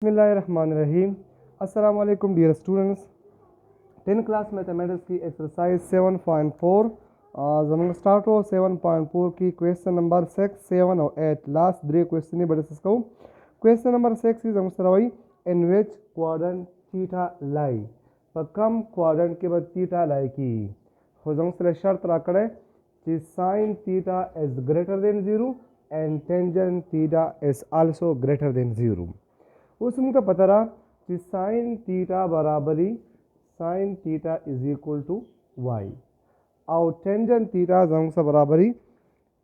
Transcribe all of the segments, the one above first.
बिस्मिल्लाहिर्रहमानिर्रहीम। अस्सलाम वालेकुम डियर स्टूडेंट्स। 10 क्लास मैथमेटिक्स की एक्सरसाइज 7.4 जमन स्टार्ट हो 7.4 की क्वेश्चन नंबर 6, 7 और 8 लास्ट 3 क्वेश्चन बड़े क्वेश्चन नंबर 6 की जम सरवाई इन विच क्वाड्रेंट थीटा लाई पर कम क्वाड्रेंट के बाद थीटा लाई की हो जम सर शर्त राकड़े कि sin theta is greater than 0 and tangent theta is also greater than 0। उसमें तो पता रहा कि साइन थीटा बराबरी sine theta is equal to y और टेंजेंट थीटा जंग से बराबरी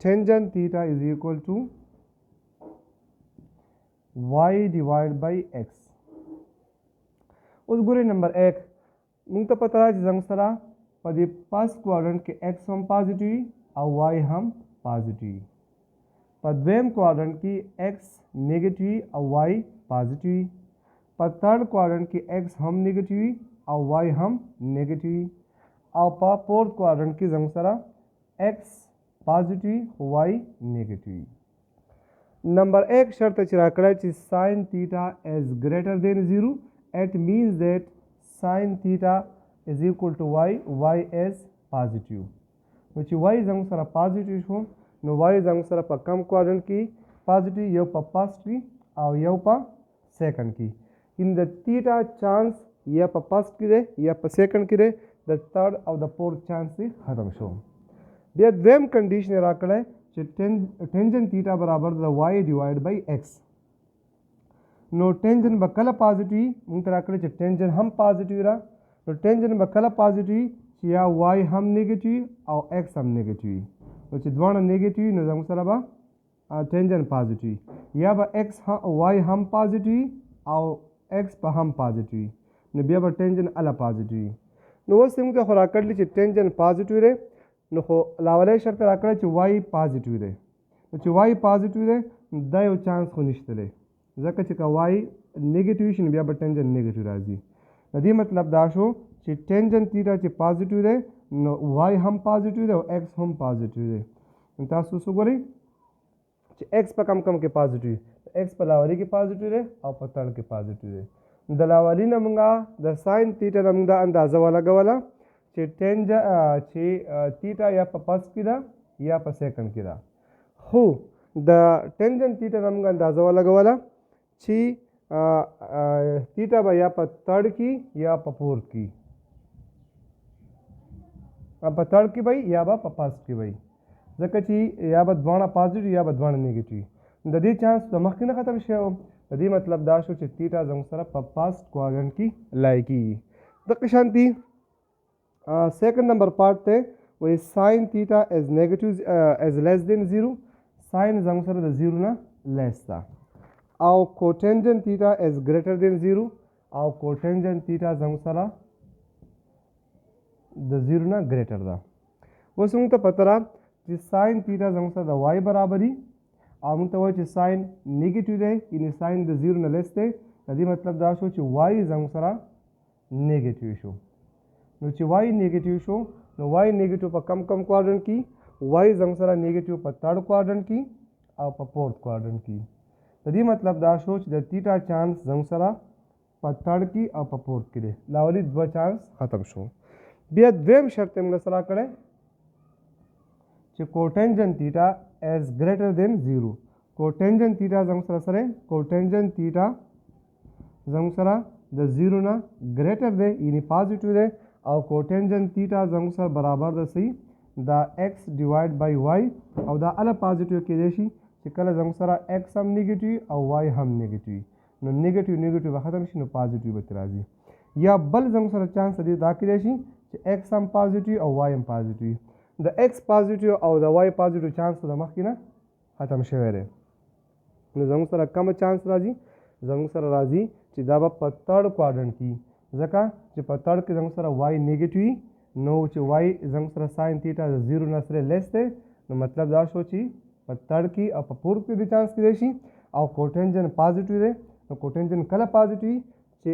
tangent theta is equal to y divide by x. उस गुरे नंबर 1 मुझे तो पता रहा जंग सरा पदी फर्स्ट क्वाड्रेंट के एक्स हम पॉजिटिव और वाई हम पॉजिटिव पर द्वेम क्वाड्रेंट की एक्स नेगेटिव और वाई पॉजिटिव पर थर्ड क्वाड्रेंट की एक्स हम नेगेटिव और वाई हम नेगेटिव और पर फोर्थ क्वाड्रेंट की जंगसरा x positive y negative. Number 1 शर्त चिराकड़ा sine theta is greater than 0 it means that sine theta is equal to y is positive which y जंगसरा पॉजिटिव हो नो वाई जंगसरा पर कम क्वाड्रेंट की पॉजिटिव यो पर फर्स्ट की और यो पर सेकंड की इन द थीटा चांस या पर फर्स्ट की रे या पर सेकंड की रे द थर्ड और द फोर्थ चांस से खत्म शो दे द्वेम कंडीशन राकड़े टेंजेंट थीटा बराबर द वाई डिवाइड बाई एक्स नो टेंजेंट बकला पॉजिटिव मुंग राकड़े टेंजेंट हम पॉजिटिव रहा नो टेंजेंट बकला पॉजिटिव या वाई हम नेगेटिव और एक्स हम नेगेटिव which द्वाना नेगेटिव नो जंग सरबा टेंजेंट पॉजिटिव या बा एक्स वाई हम पॉजिटिव और एक्स पर हम पॉजिटिव न बिया बा टेंजेंट अला पॉजिटिव नो वो सिंग तो राकड़ ली टेंजेंट पॉजिटिव रे नो हो लावले शर्त राकड़ वाई पॉजिटिव रे नो वाई पॉजिटिव रे दयो चांस को निश्तले जका चिका वाई नेगेटिव शिन बिया बा टेंजेंट नेगेटिव राजी नदी मतलब दाशो टेंजेंट थीटा ची पॉजिटिव रे नो वाई हम पॉजिटिव रे और एक्स हम पॉजिटिव रे तासु सुगरी एक्स पर कम के पॉजिटिव एक्स पर लावाली के पॉजिटिव रे और पर थर्ड के पॉजिटिव रे दलावाली नमंगा द साइन थीटा नमंगा अंदाजा वाला गवाला चे थीटा या पर फर्स्ट किरा या पर सेकंड किरा हो द टेंजेंट थीटा नमंगा अंदाजा वाला गवाला ची थीटा बा या पर थर्ड की या पर फोर्थ की अब थर्ड की भाई या बा फर्स्ट की भाई जकची या बद्वाना पॉजिटिव या बद्वाना नेगेटिव ददी चांस तो मखना खत्म शे ददी मतलब दाशो थीटा जंग सरा फर्स्ट क्वाड्रेंट की लायकी दक शांति सेकंड नंबर पार्ट थे वो sign theta is negative is less than 0 साइन जंग सरा द 0 ना लेस था और cotangent theta is greater than 0 और कोटेंजेंट थीटा जंग सरा द 0 ना ग्रेटर था वो सुन तो पता रहा कि साइन थीटा जंग सा द वाई बराबरी और मुंग तो साइन नेगेटिव है इन साइन द 0 ना लेस थे नदी मतलब दाशो च वाई जंग सरा नेगेटिव शो नो च वाई नेगेटिव शो नो वाई नेगेटिव पर कम क्वाड्रेंट की वाई जंग सरा नेगेटिव पर थर्ड क्वाड्रेंट की और पर फोर्थ क्वाड्रेंट की नदी मतलब दाशो च द थीटा चांस जंग सरा पर थर्ड की और पर फोर्थ की रे लावली दो चांस खत्म शो बिया द्वेम शर्त में सरा करे cotangent theta is greater than 0 cotangent theta जंग सरा सरे कोटेंजेंट थीटा जंग सरा द 0 ना ग्रेटर दे यानी पॉजिटिव दे और कोटेंजेंट थीटा जंग सर बराबर द सही द एक्स डिवाइड बाई वाई और द अला पॉजिटिव के देशी कल जंग सरा एक्स हम नेगेटिव और वाई हम नेगेटिव नो नेगेटिव खत्म शी नो पॉजिटिव बतराजी या बल जंग सरा चांस दी दाखिल देशी एक्स हम पॉजिटिव और वाई हम पॉजिटिव द एक्स पॉजिटिव और द वाई पॉजिटिव चांस द मखिना खत्म शवेरे नो जंग सरा कम चांस राजी जंग सरा राजी ची दाबा पर थर्ड क्वाड्रेंट की जका ची पर थर्ड के जंग सरा वाई नेगेटिव नो ची वाई जंग सरा साइन थीटा 0 नसरे लेस थे नो मतलब दाशो ची पर थर्ड की और पर फोर्थ की चांस की देशी और कोटेंजेंट पॉजिटिव रे नो कोटेंजेंट कला पॉजिटिव ची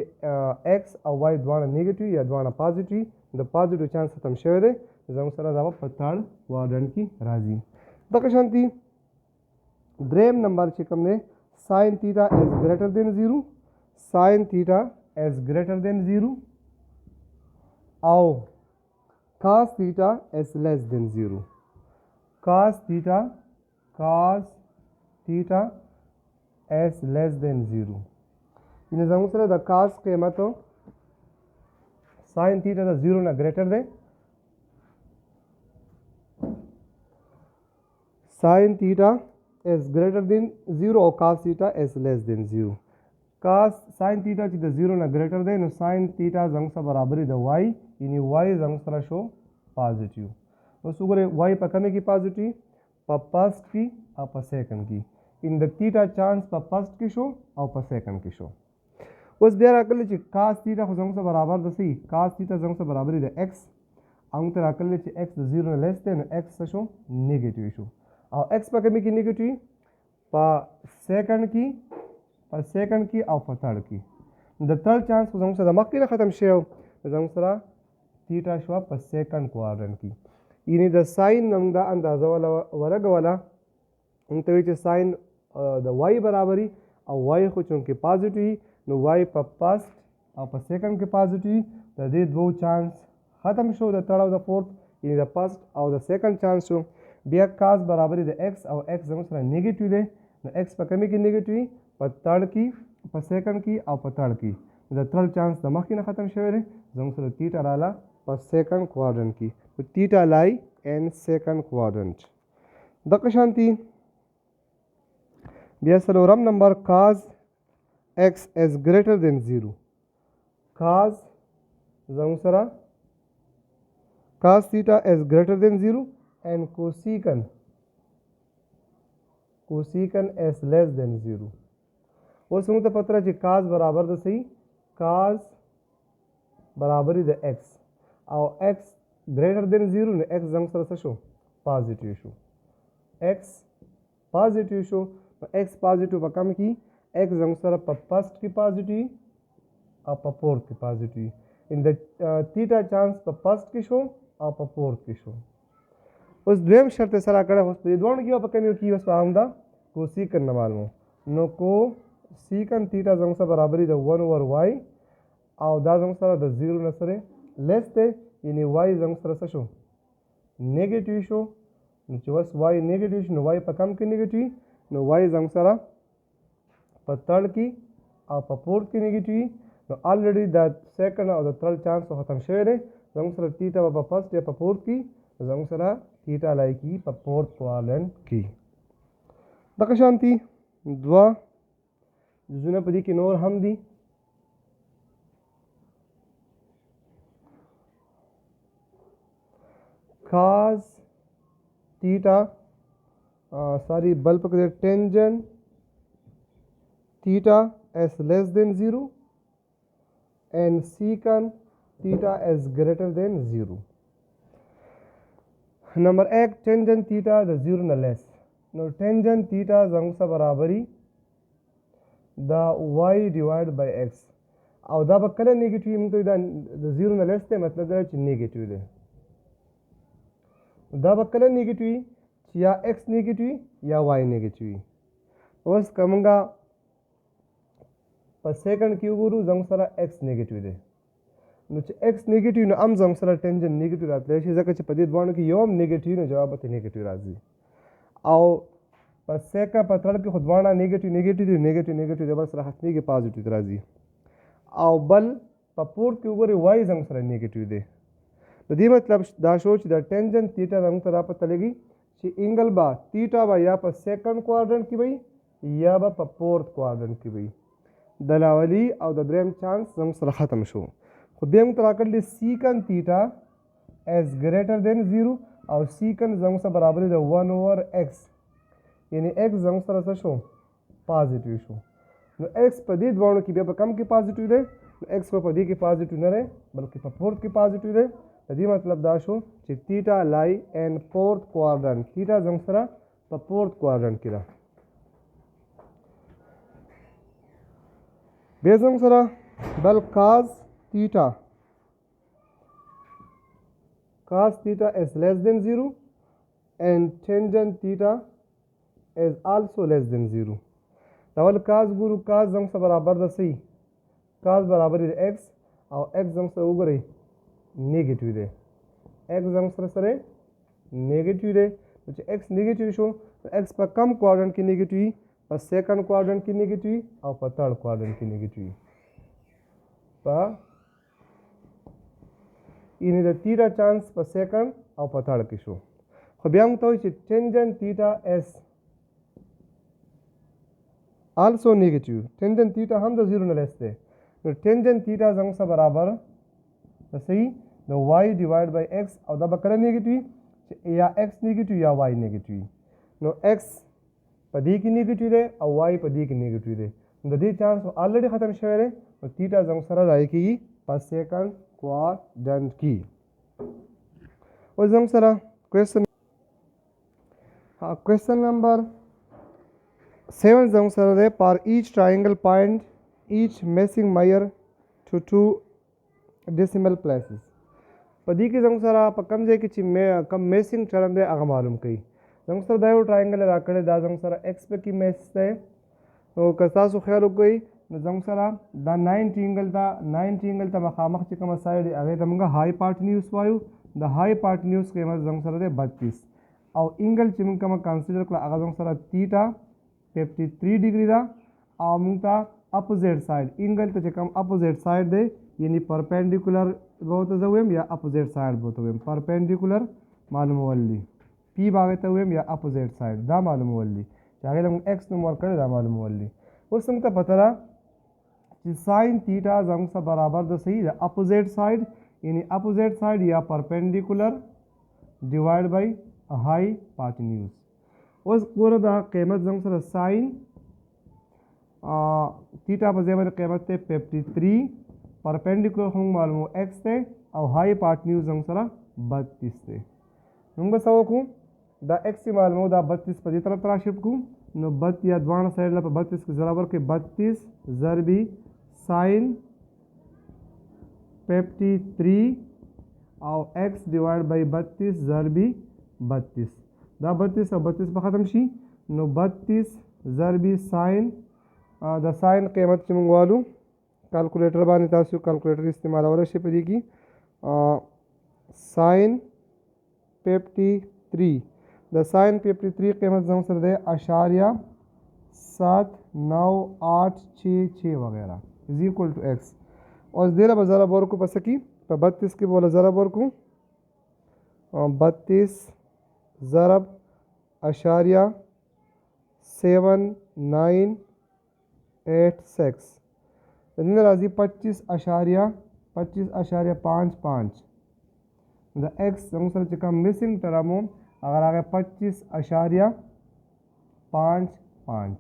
एक्स और वाई द्वारा नेगेटिव या द्वारा पॉजिटिव द पॉजिटिव चांस खत्म शवेरे जंग सरा दावा पर थर्ड क्वाड्रेंट की राजी दक शांति द्रेम नंबर चिकम ने sign theta is greater than 0 sin theta as greater than 0 or cos theta as less than 0. Cos theta as less than 0. इन जंगसरा द cos कीमत sin theta द 0 ना greater दे sin theta as greater than 0 or cos theta as less than 0. cos sin theta چې د 0 نه greater دی نو sin theta زنګ سره برابرې د y یعنی y زنګ سره شو پازیټیو. اوس وګورئ y په کومه کې پازیټیو په فرست کې او په سیکنډ کې. ان د theta چانس په فرست کې شو او په سیکنډ کې شو. اوس بیا راکړل چې cos theta خو زنګ سره برابر د سی cos theta زنګ سره برابرې د x او تر راکړل چې x د 0 نه لیس دی نو x څه شو نیگیټیو شو او x په کومه کې نیگیټیو په سیکنډ کې او په تھرډ کې. د تھرډ چانس خو زموږ سره د مخکې نه ختم شوی زموږ سره تیټا شوه په سیکنډ کوارډرنټ کې. یعنې د ساین نه موږ دا اندازه ولګوله موږ ته وایي چې ساین د وای برابري او وای خو چونکې پازیټیو وي نو وای په فرست او په سیکنډ کې پازیټیو وي. د دې دوو چانس ختم شو د تھرډ او د فورث یعنې د فرست او د سیکنډ چانس شو. بیا کاس برابري د ایکس او ایکس زموږ سره نیګیټیو دی نو ایکس په کومې کې نیګیټیو وي په تھرډ کې په سیکنډ کې او په تھرډ کې. د تھرډ چانس د مخکې نه ختم شوی دی زموږ سره تیټا رااله په سیکنډ کوارډرنټ کې. تیټا لای ان سیکنډ کوارډرنټ. دغه شانتي بیا څلورم نمبر کاز ایکس از ګریټر دین 0. کاز زموږ سره cos theta is greater than 0 and cosecant is less than 0. اوس موږ ته پته ده چې cos برابر د صحیح cos برابر د x او x greater than 0 نو x زموږ سره څه شو پازیټیو شو. x پازیټیو شو نو x پازیټیو په کوم کې x زموږ سره په فرست کې پازیټیو او په فورث کې پازیټیو. ان د تیټا چانس په فرست کې شو او په فورث کې شو. اوس دویم شرط سره کړه اوس په دې دوه کې په کوم کې اوس هم دا کوسیکن نه معلومو نو کوسیکن تیټا زموږ سره برابرۍ د 1/y او دا زموږ سره د 0 نه سره لیس دی یعنی y زموږ سره څه شو نیگیټیو شو. نو چې اوس y نیگیټیو شو نو y په کم کې نیگیټیو نو y زموږ سره په تھرډ کې او په فورث کې نیگیټیو. نو الریډي د سیکنډ او د تھرډ چانس ختم شوی دی زموږ سره تیټا په فرست یا په فورث کې زموږ سره تیټا لای کی په فورث کوارډرنټ کې. دغه شانتي دوه جزونه په دې کې نور هم دي. cos theta बल पकड़े tangent theta as less than 0 and secant theta as greater than 0. नंबर एक tangent theta the 0 न less no tangent theta जंग सा बराबरी the y divide by x او دا به کله نیگیټیو موږ ته دا د 0 نه لیس دی مطلب دا چې نیگیټیو دی. دا به کله نیگیټیو چې یا x نیگیټیو یا y نیگیټیو. اوس کومګه په سیکنډ کې وګورو زموږ سره x نیگیټیو دی نو چې x نیگیټیو نو هم زموږ سره ټینجن نیگیټیو راتلی شي ځکه چې په دې دواړو کې یو هم نیگیټیو نو جواب به نیگیټیو راځي. او په سیکنډ په تھرډ کې خو دواړه نیگیټیو نیگیټیو دی بل سره ختمیږي پازیټیو راځي. او بل په فورث کې وګورئ y زموږ سره نیگیټیو دی. د دې مطلب دا شو چې د ټینجن تیټا زموږ ته را پته لګي چې انګل به تیټا به یا په سیکنډ کوارډرنټ کې وي یا به په فورث کوارډرنټ کې وي. د لاولي او د دریم چانس زموږ سره ختم شو. خو بیا موږ ته راکړلی سیکن تیټا ایز ګریټر دین 0 او سیکن زموږ سره برابرۍ د 1/x یعنی x زموږ سره څه شو پازیټیو شو. نو x په دې دواړو کې بیا په کم کې پازیټیو دی نو x خو په دې کې پازیټیو نه دی بلکې په فورث کې پازیټیو دی. د دې مطلب دا شو چې تیټا لای ان فورث کوارډرنټ تیټا زموږ سره په فورث کوارډرنټ کې ده. بیا زموږ سره بل cos theta is less than 0 and tangent theta is also less than 0. دا ول cos ګورو cos زموږ سره برابر ده صحیح cos बराबर है x और x जंग सर उगरे नेगेटिव दे x जंग सर नेगेटिव दे तो x नेगेटिव शो तो x पर कम क्वाड्रेंट की नेगेटिव पर सेकंड क्वाड्रेंट की नेगेटिव और पर थर्ड क्वाड्रेंट की नेगेटिव पर इन द थीटा चांस पर सेकंड और पर थर्ड की शो खबियांग तो इस tangent theta s also negative tangent theta हम तो जीरो न लेते तो tangent theta जंग सा बराबर तो सही the y divided by x और द बकरा नेगेटिव या x नेगेटिव या y नेगेटिव नो x पदी की नेगेटिव है और y पदी की नेगेटिव है तो दी चांस ऑलरेडी खत्म शहर है तो थीटा जंग सरा राय की पर सेकंड क्वाड्रेंट की और जंग सरा क्वेश्चन क्वेश्चन नंबर 7 जंग सर दे पर ईच ट्रायंगल पॉइंट ईच मेसिंग मायर टू 2 डेसिमल प्लेसेस पदी की जंग सर आप कम जे की कम मेसिंग चरण दे आगे मालूम कई जंग सर दायो ट्रायंगल राकड़े दा जंग सर एक्स पे की मेस है तो कसा सु ख्याल हो गई जंग सर दा 9 एंगल ता मखामख चिकम साइड अगे तमगा हाई पार्ट न्यूज वायु द हाई पार्ट न्यूज के मत जंग सर दे 32 और एंगल चिमकम कंसीडर कला आगे जंग सर थीटा 53 डिग्री दा और मुंगता अपोजिट साइड एंगल तो कम अपोजिट साइड दे यानी परपेंडिकुलर बहुत जवेम या अपोजिट साइड बहुत जवेम परपेंडिकुलर मालूम वल्ली पी बागे तवेम या अपोजिट साइड दा मालूम वल्ली चाहे हम एक्स नंबर करे दा मालूम वल्ली उस संगता पतरा कि साइन थीटा जंग सा बराबर द सही अपोजिट साइड यानी अपोजिट साइड या परपेंडिकुलर डिवाइड बाई हाई पार्टन्यूज उस पूरा दा कीमत जंग सर साइन थीटा पर जेबर कीमत थे 53 परपेंडिकुलर हम मालूम एक्स थे और हाई पार्टन्यूज जंग सर 32 थे हम बस को दा एक्स मालूम दा 32 पर तरफ तरह शिफ्ट को नो 32 या द्वान साइड ला 32 के जराबर के 32 जरबी साइन 53 और एक्स डिवाइड बाई 32 जरबी 32 दा 32 और 32 पर ख़त्म शी नो 32 जरबी साइन द साइन कीमत चुमंगवालू कैलकुलेटर बानी तासु कैलकुलेटर इस्तेमाल और शिपरी की साइन 53 द साइन 53 कीमत जम सर दे अशारिया 79866 वगैरह इज इक्वल टू एक्स और देला बजारा बोर को पसकी तो 32 की बोला ज़रा बोर को 32 ज़रब अशारिया 7986 राजी 25.55 द एक्स सर चिका मिसिंग टर्मो अगर आगे 25.55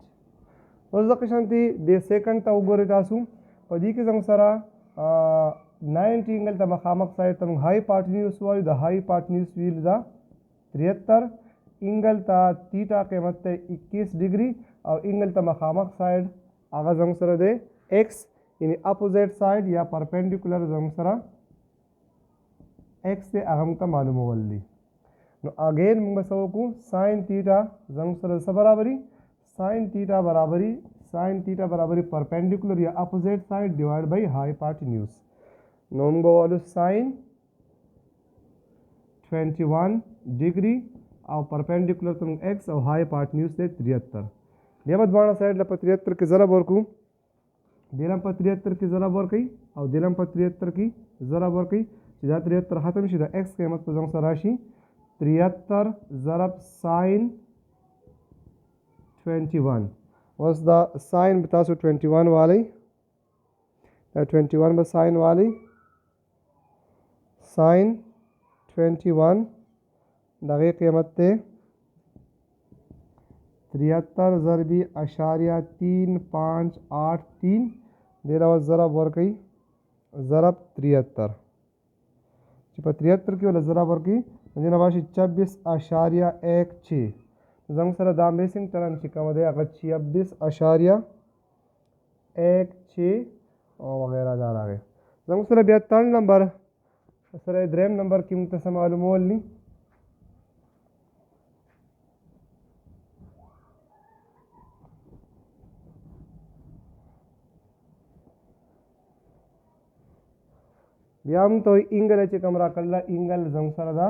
उस शांति दे सेकंड ता उगोरे तासु पदी के जंग सरा 90 एंगल ता मखामक साइड तम हाई पार्टन्यूज वायु द हाई पार्टन्यूज व्हील दा 73 एंगल ता थीटा के मत 21 डिग्री और एंगल ता मखामक साइड आगा जंग सरा दे एक्स यानी अपोजिट साइड या परपेंडिकुलर जंग सरा एक्स से अहम का मालूम वल्ली नो अगेन मुंगा सो को साइन थीटा जंग सरा सब बराबरी साइन थीटा बराबरी परपेंडिकुलर या opposite side divide by high पार्टन्यूज नो मुंगा वालू साइन 21 डिग्री और परपेंडिकुलर तुम एक्स और हाई पार्टन्यूज से 73 लेबत बाणा साइड ला 73 के जरा बोर को दिलम पर 73 की जरा बोर कई और दिलम पर 73 की जरा बोर कई सीधा 73 खत्म सीधा एक्स के मत पर जंग राशि 73 जरब साइन 21 was the sign बतासो 21 वाली 21 में साइन वाली साइन 21 दगे कीमत थे 73 जरबी अशारिया 3583 दे रहा ज़रब और कई ज़रब 73 चिपा 73 की वाला ज़रब और की नबाशी 26.16 जंग सर दाम बेसिंग तरन चिका मदे अगर 26.16 और वगैरह जा रहा है जंग सर 72 नंबर सर द्रेम नंबर की मुतसम मालूम वल्ली بیا موږ ته وایي اینګل چې کوم راکړله اینګل زموږ سره ده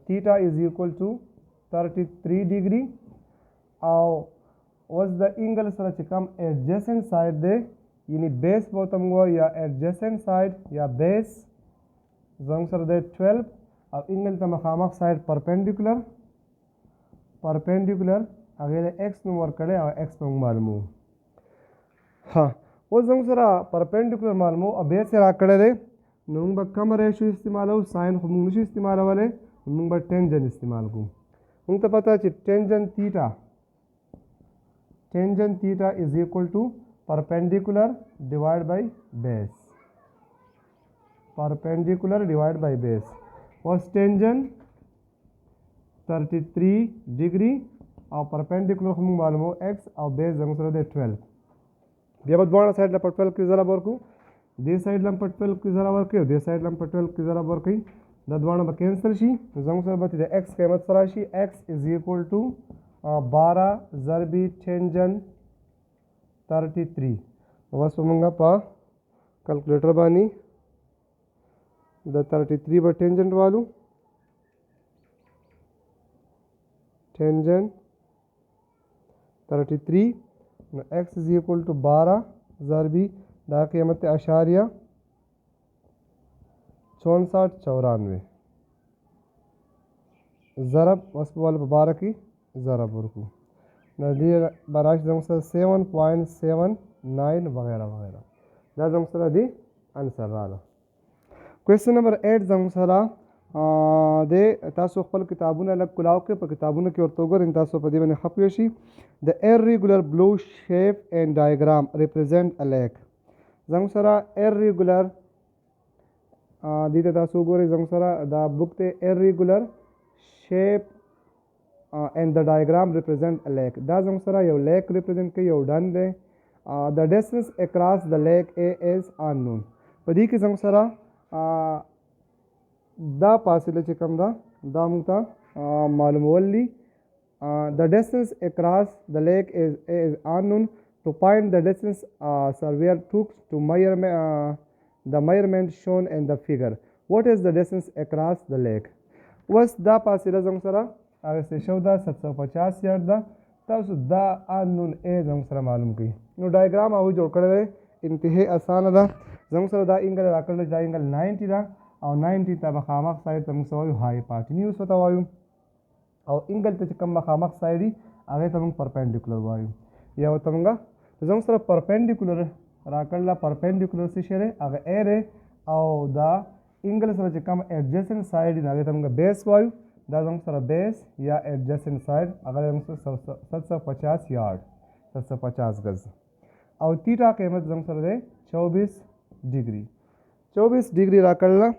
theta is equal to 33 degree او اوس د اینګل سره چې کوم adjacent side دی یعنی بیس به ورته موږ وایو یا adjacent side یا بیس زموږ سره دی 12 او اینګل ته مخامخ سایډ پرپینډیکولر هغې له ایکس نوم ورکړی او ایکس به موږ معلوموو ها اوس زموږ سره پرپینډیکولر معلوموو او بیس یې راکړی دی نو موږ به کم ریشو استعمالوو ساین خو موږ نشو استعمالولی موږ به ټینجن استعمال کوو موږ ته پته چې ټینجن theta is equal to perpendicular divided by base was tangent 33 degree او perpendicular هم معلومو x او base زموږ سره دی 12 بیا به دواړه سایډ له په 12 کې ضرب ورکړو دې سایډ له په 12 کې ضرب ورکړو دې سایډ له په 12 کې ضرب ورکړئ دا دواړه به کینسل شي زموږ سره به د x قیمت سره شي x is equal to 12 ضربي ټینجن 33 اوس به موږ په کلکولیټر باندې د 33 به ټینجنټ والو ټینجنټ 33 نو x is equal to 12 ضربي دا قیمت اشاریه 6494 ضرب اوس په والا په 12 کې ضرب ورکړو نو دې به راشي زموږ سره 7.79 وغیره دا زموږ سره دی انسر راغله کوېسچن نمبر 8 زموږ سره د تاسو خپل کتابونه لږ کلاو کړئ په کتابونو کې ورته وګورئ تاسو په دې باندې ښه پوه شئ د irregular blue shape and diagram represent a lake زموږ سره irregular دې ته تاسو وګورئ زموږ سره دا بک دی irregular shape and the diagram represent a lake دا زموږ سره یو لیک represent کوي یو ډنډ دی the distance across the lake is unknown په دې کې زموږ سره دا فاصله چې کوم ده دا موږ ته معلومول دي the distance across the lake is unknown to find the distance surveyor took to the measurement shown in the figure what is the distance across the lake اوس دا فاصله زموږ سره اخیستل شوې ده 750 یارډ ده تاسو دا unknown زموږ سره معلوم کړئ نو ډایګرام هغوی جوړ کړی دی انتهایی اسانه ده زموږ سره دا اینګل راکړلی چې دا اینګل 90 ده او 90 ته مخامخ سایډ ته موږ څه وایو هایپاټینیوس ورته وایو او اینګل ته چې کوم مخامخ سایډ وي هغې ته موږ پرپینډیکولر وایو یا ورته موږ زموږ سره پرپینډیکولر راکړله پرپینډیکولر څه شی دی هغه ا دی او دا اینګل سره چې کوم ایډجسنټ سایډ وي هغې ته موږ بیس وایو دا زموږ سره بیس یا ایډجسنټ سایډ هغه زموږ سره 750 یارډ 750 گز او تیټا قیمت زموږ سره دی 24 ډیګري 24 ډیګري راکړله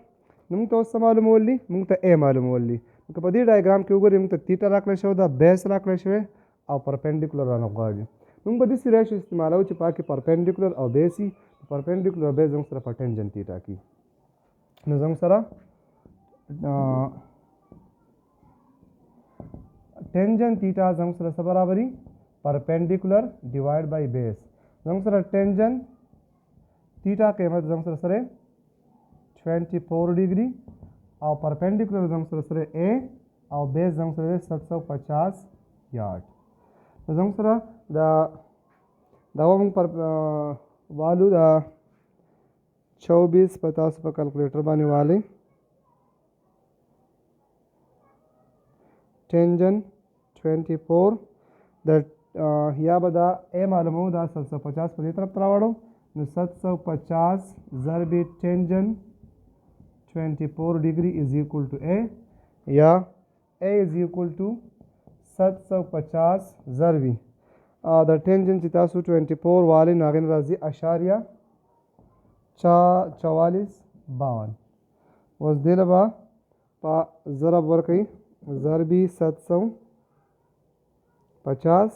نو موږ ته اوس څه معلومول دي موږ ته ا معلومول دي که په دې ډایګرام کې وګورئ موږ ته تیټا راکړی شوی ده بیس راکړی شوی او پرپینډیکولر رانه غواړي موږ به داسې ریشو استعمالوو چې پاکې پرپینډیکولر او بیس وي پرپینډیکولر بیس زموږ سره په ټینجن تیټا کې نو زموږ سره ټینجن تیټا زموږ سره څه برابري پرپینډیکولر ډیوایډ بای بیس زموږ سره ټینجن تیټا قیمت زموږ سره سره 24 ډیګري او پرپینډیکولر زموږ سره ا او بیس زموږ سره 750 یارډ زموږ سره دا موږ پر والو دا 24 په تاسو په کلکولیټر باندې والی ټینجن 24 د یا به دا ا معلومو دا 750 په دې طرف ته راوړو نو 750 ضرب ټینجن 24 ډیګري از ایکول ټو ا یا ا از ایکول ټو 750 ضربي د ټینجن چې تاسو 24 والی نو هغې نه راځي اشاریه 4452 اوس دې له به په ضرب ورکوئ ضربي 750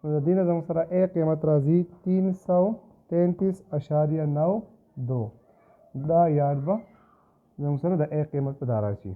نو د دې نه زموږ سره ا قیمت راځي 333.92 دا یاد به زموږ سره د ا قیمت په دا راشي